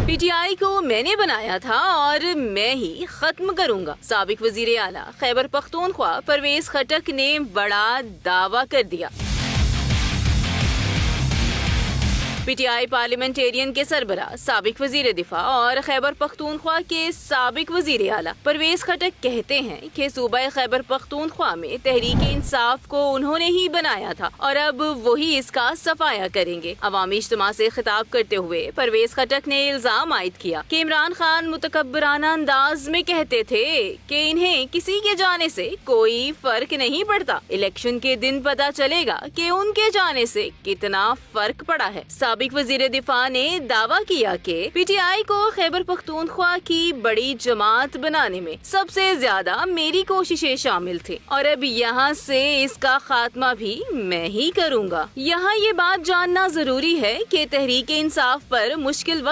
P T I کو میں نے بنایا تھا اور میں ہی ختم کروں گا۔ سابق وزیر اعلیٰ خیبر پختونخوا پرویز خٹک نے بڑا دعویٰ کر دیا۔ پی ٹی آئی پارلیمنٹیرین کے سربراہ، سابق وزیر دفاع اور خیبر پختونخوا کے سابق وزیر اعلیٰ پرویز خٹک کہتے ہیں کہ صوبہ خیبر پختونخوا میں تحریک انصاف کو انہوں نے ہی بنایا تھا اور اب وہی اس کا صفایا کریں گے۔ عوامی اجتماع سے خطاب کرتے ہوئے پرویز خٹک نے الزام عائد کیا کہ عمران خان متکبرانہ انداز میں کہتے تھے کہ انہیں کسی کے جانے سے کوئی فرق نہیں پڑتا، الیکشن کے دن پتہ چلے گا کہ ان کے جانے سے کتنا فرق پڑا ہے۔ سابق وزیر دفاع نے دعویٰ کیا کہ پی ٹی آئی کو خیبر پختونخوا کی بڑی جماعت بنانے میں سب سے زیادہ میری کوششیں شامل تھیں اور اب یہاں سے اس کا خاتمہ بھی میں ہی کروں گا۔ یہاں یہ بات جاننا ضروری ہے کہ تحریک انصاف پر مشکل وقت